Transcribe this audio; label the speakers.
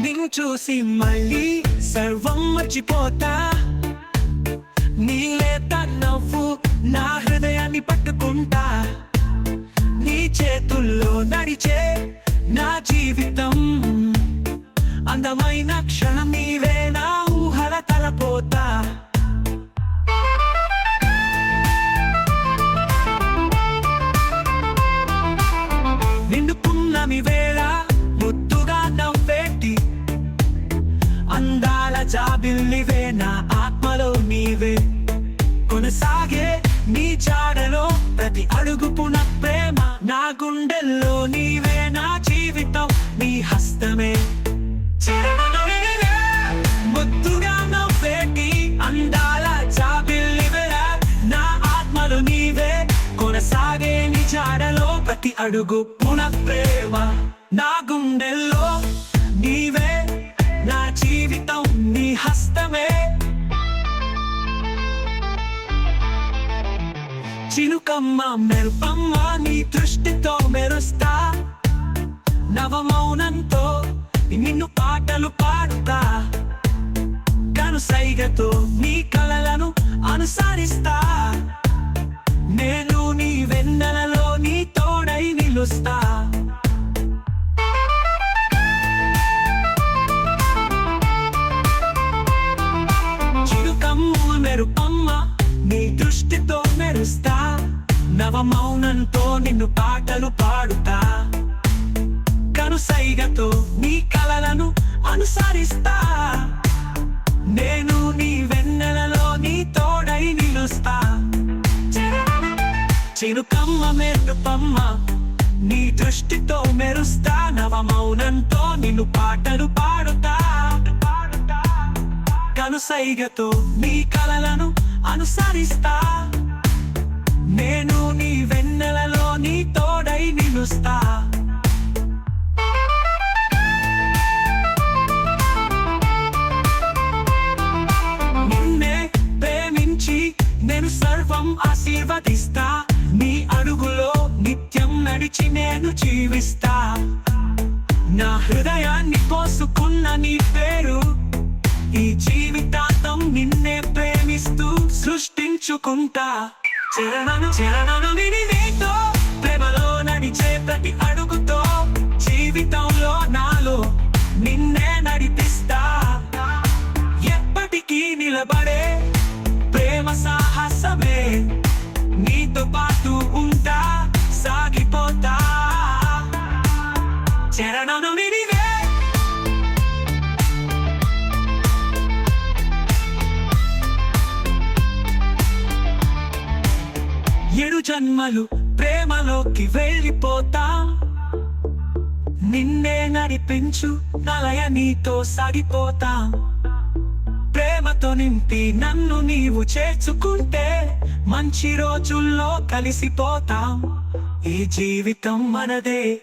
Speaker 1: నిన్ను చూసి మళ్ళీ సర్వం మర్చిపోతా. నీ లేత నవ్వు నా హృదయాన్ని పట్టుకుంటా. నీ చేతుల్లో నడిచే నా జీవితం అందమైన క్షణం నీవే. నా ఊహల తలపోతా. నిన్ను పున్నమి వేళ ముద్దుగా నవ్వేటి అందాల జాబిల్లివే. నా ఆత్మలో నీవే కొనసాగే నీ జాడలో ప్రతి అడుగుపున ప్రేమ. నా గుండెల్లో నీవే నా జీవితం నీ హస్తమే. ముద్దుగా నవ్వేటి అందాల జాబిల్లివే. నా ఆత్మలో నీవే కొనసాగే నీ జాడలో ప్రతి అడుగుపున ప్రేమ. నా గుండెల్లో నీవే నా జీవితం నీ హస్తమే. చినుకమ్మ మెరుపమ్మ నీ దృష్టితో మెరుస్తా. నవమౌనంతో నిన్ను పాటలు పాడుతా. కనుసైగతో నీ కలలను అనుసరిస్తా. నేను నీ వెన్నెలలో నీ తోడై నిలుస్తా. చిరుకమ్మ మెరుపమ్మ నీ దృష్టితో మెరుస్తా. నవమౌనంతో నిన్ను పాటలు పాడుతా. కనుసైగతో నీ కలలను అనుసరిస్తా. నేను నీ వెన్నెలలో నీ తోడై నిలుస్తా. చిరుకమ్మ మెరుపమ్మ నీ దృష్టితో మెరుస్తా. నవమౌనంతో నిన్ను పాటలు పాడుతా. కనుసైగతో నీ కలలను అనుసరిస్తా. నేను నీ వెన్నెలలో నీ తోడై నిలుస్తా. నిన్నే ప్రేమించి నేను సర్వం ఆశీర్వదిస్తా. నీ అడుగులో నిత్యం నడిచి నేను జీవిస్తా. నా హృదయాన్ని పోసుకున్న నీ పేరు. ఈ జీవితాంతం నిన్నే ప్రేమిస్తూ సృష్టించుకుంటా. చరణను చరణను విని నీతో ప్రేమలో నడిచే ప్రతి అడుగుతో జీవితంలో నాలో నిన్నే నడిపిస్తా. ఎప్పటికీ నిలబడే ప్రేమ సాహసమే. నీతో పాటు ఉంటా సాగిపోతా. చరణను వినివే ఏడు జన్మలు ప్రేమలోకి వెళ్ళిపోతా. నిన్నే నడిపించు నలయ నీతో సాగిపోతా. ప్రేమతో నింపి నన్ను నీవు చేర్చుకుంటే మంచి రోజుల్లో కలిసిపోతాం. ఈ జీవితం మనదే.